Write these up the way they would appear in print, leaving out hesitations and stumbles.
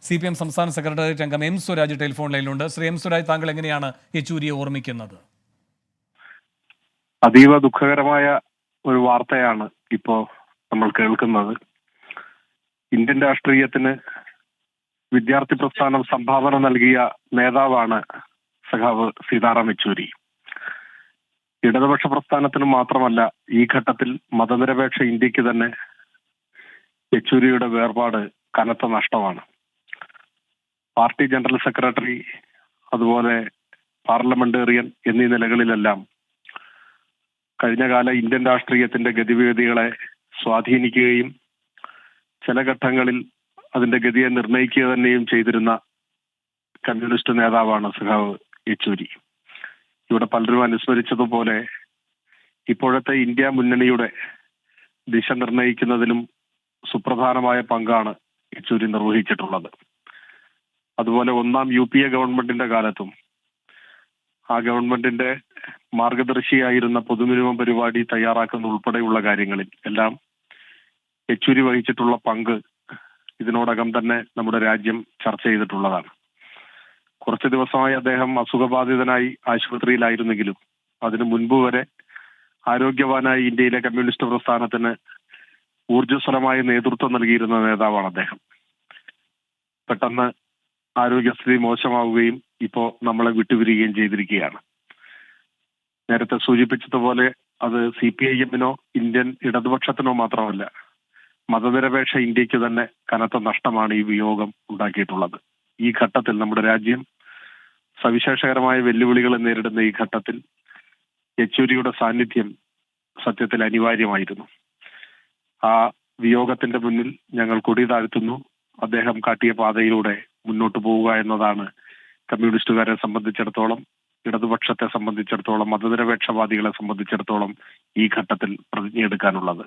CPM സംസ്ഥാന secretariat അംഗം M Swaraj telephone ലൈനിലുണ്ട്. ശ്രീ എം സ്വരാജ്, താങ്കൾ എങ്ങനെയാണ് യെച്ചൂരിയെ ഓർമ്മിക്കുന്നത്? അതീവ ദുഃഖകരമായ ഒരു വാർത്തയാണ് ഇപ്പോൾ നമ്മൾ കേൾക്കുന്നത്. ഇന്ത്യൻ രാഷ്ട്രീയത്തിന് വിദ്യാർത്ഥി പ്രസ്ഥാനം സംഭാവന നൽകിയ നേതാവാണ് സഖാവ് സീതാറാം യെച്ചൂരി. ഇടതുപക്ഷ പ്രസ്ഥാനത്തിന് മാത്രമല്ല, ഈ ഘട്ടത്തിൽ മതനിരപേക്ഷ ഇന്ത്യക്ക് തന്നെ യെച്ചൂരിയുടെ വേർപാട് കനത്ത നഷ്ടമാണ്. പാർട്ടി ജനറൽ സെക്രട്ടറി, അതുപോലെ പാർലമെന്റേറിയൻ എന്നീ നിലകളിലെല്ലാം കഴിഞ്ഞകാല ഇന്ത്യൻ രാഷ്ട്രീയത്തിന്റെ ഗതിവിഗതികളെ സ്വാധീനിക്കുകയും ചില ഘട്ടങ്ങളിൽ അതിന്റെ ഗതിയെ നിർണയിക്കുക തന്നെയും ചെയ്തിരുന്ന കമ്മ്യൂണിസ്റ്റ് നേതാവാണ് സഖാവ് യെച്ചൂരി. ഇവിടെ പലരും അനുസ്മരിച്ചതുപോലെ ഇപ്പോഴത്തെ ഇന്ത്യ മുന്നണിയുടെ ദിശ നിർണയിക്കുന്നതിലും സുപ്രധാനമായ പങ്കാണ് യെച്ചൂരി നിർവഹിച്ചിട്ടുള്ളത്. അതുപോലെ ഒന്നാം UPA ഗവൺമെന്റിന്റെ കാലത്തും ആ ഗവൺമെന്റിന്റെ മാർഗദർശിയായിരുന്ന പൊതുമിനിമം പരിപാടി തയ്യാറാക്കുന്ന ഉൾപ്പെടെയുള്ള കാര്യങ്ങളിൽ എല്ലാം യെച്ചൂരി വഹിച്ചിട്ടുള്ള പങ്ക് ഇതിനോടകം തന്നെ നമ്മുടെ രാജ്യം ചർച്ച ചെയ്തിട്ടുള്ളതാണ്. കുറച്ച് ദിവസമായി അദ്ദേഹം അസുഖബാധിതനായി ആശുപത്രിയിലായിരുന്നെങ്കിലും അതിനു മുൻപ് വരെ ആരോഗ്യവാനായി ഇന്ത്യയിലെ കമ്മ്യൂണിസ്റ്റ് പ്രസ്ഥാനത്തിന് ഊർജ്ജസ്വലമായ നേതൃത്വം നൽകിയിരുന്ന നേതാവാണ് അദ്ദേഹം. പെട്ടെന്ന് ആരോഗ്യസ്ഥിതി മോശമാവുകയും ഇപ്പോൾ നമ്മളെ വിട്ടുപിരിയുകയും ചെയ്തിരിക്കുകയാണ്. നേരത്തെ സൂചിപ്പിച്ചതുപോലെ അത് CPIM-നോ ഇന്ത്യൻ ഇടതുപക്ഷത്തിനോ മാത്രമല്ല, മതനിരപേക്ഷ ഇന്ത്യക്ക് തന്നെ കനത്ത നഷ്ടമാണ് ഈ വിയോഗം ഉണ്ടാക്കിയിട്ടുള്ളത്. ഈ ഘട്ടത്തിൽ നമ്മുടെ രാജ്യം സവിശേഷകരമായ വെല്ലുവിളികളെ നേരിടുന്ന ഈ ഘട്ടത്തിൽ യെച്ചൂരിയുടെ സാന്നിധ്യം സത്യത്തിൽ അനിവാര്യമായിരുന്നു. ആ വിയോഗത്തിന്റെ മുന്നിൽ ഞങ്ങൾ കൊടി താഴ്ത്തുന്നു. അദ്ദേഹം കാട്ടിയ പാതയിലൂടെ മുന്നോട്ട് പോവുക എന്നതാണ് കമ്മ്യൂണിസ്റ്റുകാരെ സംബന്ധിച്ചിടത്തോളം, ഇടതുപക്ഷത്തെ സംബന്ധിച്ചിടത്തോളം, മതനിരപേക്ഷവാദികളെ സംബന്ധിച്ചിടത്തോളം ഈ ഘട്ടത്തിൽ പ്രതിജ്ഞയെടുക്കാനുള്ളത്.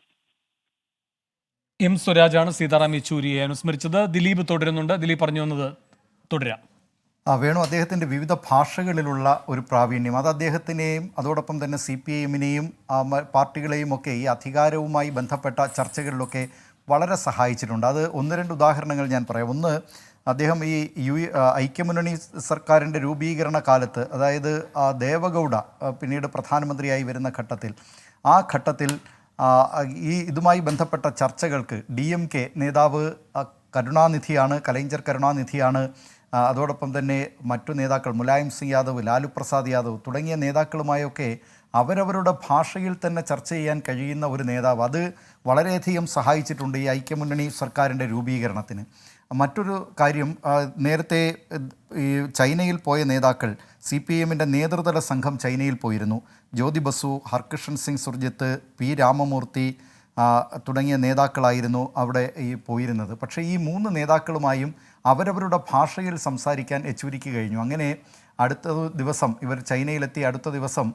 എം സ്വരാജാണ് സീതാറാം യെച്ചൂരിയെ അനുസ്മരിച്ചത്. ദിലീപ് തുടരുന്നുണ്ട്. ദിലീപ് പറഞ്ഞു വന്നത് തുടരാം. വേണു, അദ്ദേഹത്തിൻ്റെ വിവിധ ഭാഷകളിലുള്ള ഒരു പ്രാവീണ്യം അത് അദ്ദേഹത്തിനെയും അതോടൊപ്പം തന്നെ CPIM-നെയും പാർട്ടികളെയും ഒക്കെ ഈ അധികാരവുമായി ബന്ധപ്പെട്ട ചർച്ചകളിലൊക്കെ വളരെ സഹായിച്ചിട്ടുണ്ട്. അത് ഒന്ന് രണ്ട് ഉദാഹരണങ്ങൾ ഞാൻ പറയാം. ഒന്ന്, അദ്ദേഹം ഈ ഐക്യമുന്നണി സർക്കാരിൻ്റെ രൂപീകരണ കാലത്ത്, അതായത് ദേവഗൗഡ പിന്നീട് പ്രധാനമന്ത്രിയായി വരുന്ന ഘട്ടത്തിൽ, ആ ഘട്ടത്തിൽ ഇതുമായി ബന്ധപ്പെട്ട ചർച്ചകൾക്ക് DMK നേതാവ് കരുണാനിധിയാണ്, കലൈഞ്ചർ കരുണാനിധിയാണ്. അതോടൊപ്പം തന്നെ മറ്റു നേതാക്കൾ മുലായം സിംഗ് യാദവ്, ലാലു പ്രസാദ് യാദവ് തുടങ്ങിയ നേതാക്കളുമായൊക്കെ അവരവരുടെ ഭാഷയിൽ തന്നെ ചർച്ച ചെയ്യാൻ കഴിയുന്ന ഒരു നേതാവ്. അത് വളരെയധികം സഹായിച്ചിട്ടുണ്ട് ഈ ഐക്യമുന്നണി സർക്കാരിൻ്റെ രൂപീകരണത്തിന്. മറ്റൊരു കാര്യം, നേരത്തെ ഈ ചൈനയിൽ പോയ നേതാക്കൾ, CPIM-ൻ്റെ നേതൃതല സംഘം ചൈനയിൽ പോയിരുന്നു. ജ്യോതി ബസു, ഹർകിഷൻ സിംഗ് സുർജിത്ത്, P രാമമൂർത്തി തുടങ്ങിയ നേതാക്കളായിരുന്നു അവിടെ പോയിരുന്നത്. പക്ഷേ ഈ മൂന്ന് നേതാക്കളുമായും അവരവരുടെ ഭാഷയിൽ സംസാരിക്കാൻ യെച്ചൂരിക്ക് കഴിഞ്ഞു. അങ്ങനെ അടുത്ത ദിവസം ഇവർ ചൈനയിലെത്തി അടുത്ത ദിവസം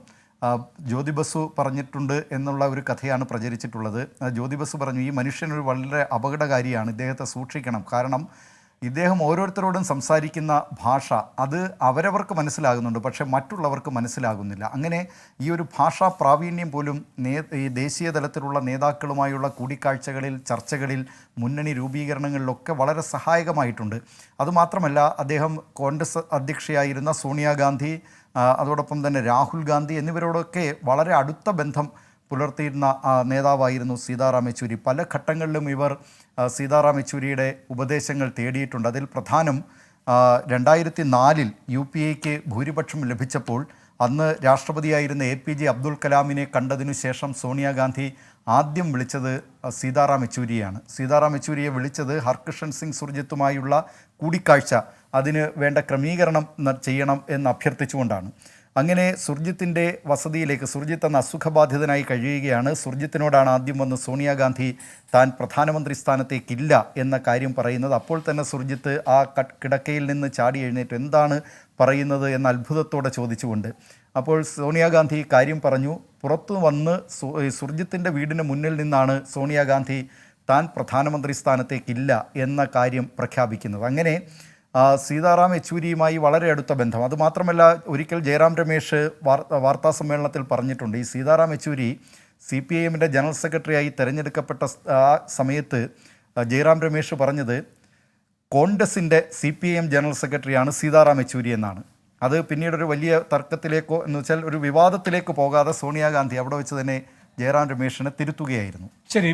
ജ്യോതി ബസു പറഞ്ഞിട്ടുണ്ട് എന്നുള്ള ഒരു കഥയാണ് പ്രചരിച്ചിട്ടുള്ളത്. ജ്യോതി ബസു പറഞ്ഞു, ഈ മനുഷ്യനൊരു വളരെ അപകടകാരിയാണ്, ഇദ്ദേഹത്തെ സൂക്ഷിക്കണം. കാരണം ഇദ്ദേഹം ഓരോരുത്തരോടും സംസാരിക്കുന്ന ഭാഷ അത് അവരവർക്ക് മനസ്സിലാകുന്നുണ്ട്, പക്ഷേ മറ്റുള്ളവർക്ക് മനസ്സിലാകുന്നില്ല. അങ്ങനെ ഈ ഒരു ഭാഷാ പ്രാവീണ്യം പോലും ഈ ദേശീയ തലത്തിലുള്ള നേതാക്കളുമായുള്ള കൂടിക്കാഴ്ചകളിൽ, ചർച്ചകളിൽ, മുന്നണി രൂപീകരണങ്ങളിലൊക്കെ വളരെ സഹായകമായിട്ടുണ്ട്. അതുമാത്രമല്ല, അദ്ദേഹം കോൺഗ്രസ് അധ്യക്ഷയായിരുന്ന സോണിയാഗാന്ധി, അതോടൊപ്പം തന്നെ രാഹുൽ ഗാന്ധി എന്നിവരോടൊക്കെ വളരെ അടുത്ത ബന്ധം പുലർത്തിയിരുന്ന നേതാവായിരുന്നു സീതാറാം യെച്ചൂരി. പല ഘട്ടങ്ങളിലും ഇവർ സീതാറാം യെച്ചൂരിയുടെ ഉപദേശങ്ങൾ തേടിയിട്ടുണ്ട്. അതിൽ പ്രധാനം 2004 UPAക്ക് ഭൂരിപക്ഷം ലഭിച്ചപ്പോൾ അന്ന് രാഷ്ട്രപതിയായിരുന്ന APJ അബ്ദുൽ കലാമിനെ കണ്ടതിനു ശേഷം സോണിയാഗാന്ധി ആദ്യം വിളിച്ചത് സീതാറാം യെച്ചൂരിയാണ്. സീതാറാം യെച്ചൂരിയെ വിളിച്ചത് ഹർകിഷൻ സിംഗ് സുർജിത്തുമായുള്ള കൂടിക്കാഴ്ച, അതിന് വേണ്ട ക്രമീകരണം ചെയ്യണം എന്ന് അഭ്യർത്ഥിച്ചുകൊണ്ടാണ്. അങ്ങനെ സുർജിത്തിൻ്റെ വസതിയിലേക്ക്, സുർജിത്ത് അന്ന് അസുഖബാധിതനായി കഴിയുകയാണ്. സുർജിത്തിനോടാണ് ആദ്യം വന്ന് സോണിയാഗാന്ധി താൻ പ്രധാനമന്ത്രി സ്ഥാനത്തേക്കില്ല എന്ന കാര്യം പറയുന്നത്. അപ്പോൾ തന്നെ സുർജിത്ത് ആ കിടക്കയിൽ നിന്ന് ചാടി എഴുന്നേറ്റ് എന്താണ് പറയുന്നത് എന്ന അത്ഭുതത്തോടെ ചോദിച്ചുകൊണ്ട്. അപ്പോൾ സോണിയാഗാന്ധി കാര്യം പറഞ്ഞു. പുറത്തു വന്ന് സുർജിത്തിൻ്റെ വീടിന് മുന്നിൽ നിന്നാണ് സോണിയാഗാന്ധി താൻ പ്രധാനമന്ത്രി സ്ഥാനത്തേക്കില്ല എന്ന കാര്യം പ്രഖ്യാപിക്കുന്നത്. അങ്ങനെ സീതാറാം യെച്ചൂരിയുമായി വളരെ അടുത്ത ബന്ധം. അതുമാത്രമല്ല, ഒരിക്കൽ ജയറാം രമേശ് വാർത്താ സമ്മേളനത്തിൽ പറഞ്ഞിട്ടുണ്ട്, ഈ സീതാറാം യെച്ചൂരി CPIM-ൻ്റെ ജനറൽ സെക്രട്ടറിയായി തിരഞ്ഞെടുക്കപ്പെട്ട ആ സമയത്ത് ജയറാം രമേശ് പറഞ്ഞത്, കോൺഗ്രസിൻ്റെ CPIM ജനറൽ സെക്രട്ടറിയാണ് സീതാറാം യെച്ചൂരി എന്നാണ്. അത് പിന്നീടൊരു വലിയ തർക്കത്തിലേക്കോ എന്ന് വെച്ചാൽ ഒരു വിവാദത്തിലേക്ക് പോകാതെ സോണിയാഗാന്ധി അവിടെ വെച്ച് തന്നെ ജയറാം രമേശിനെ തിരുത്തുകയായിരുന്നു. ശരി.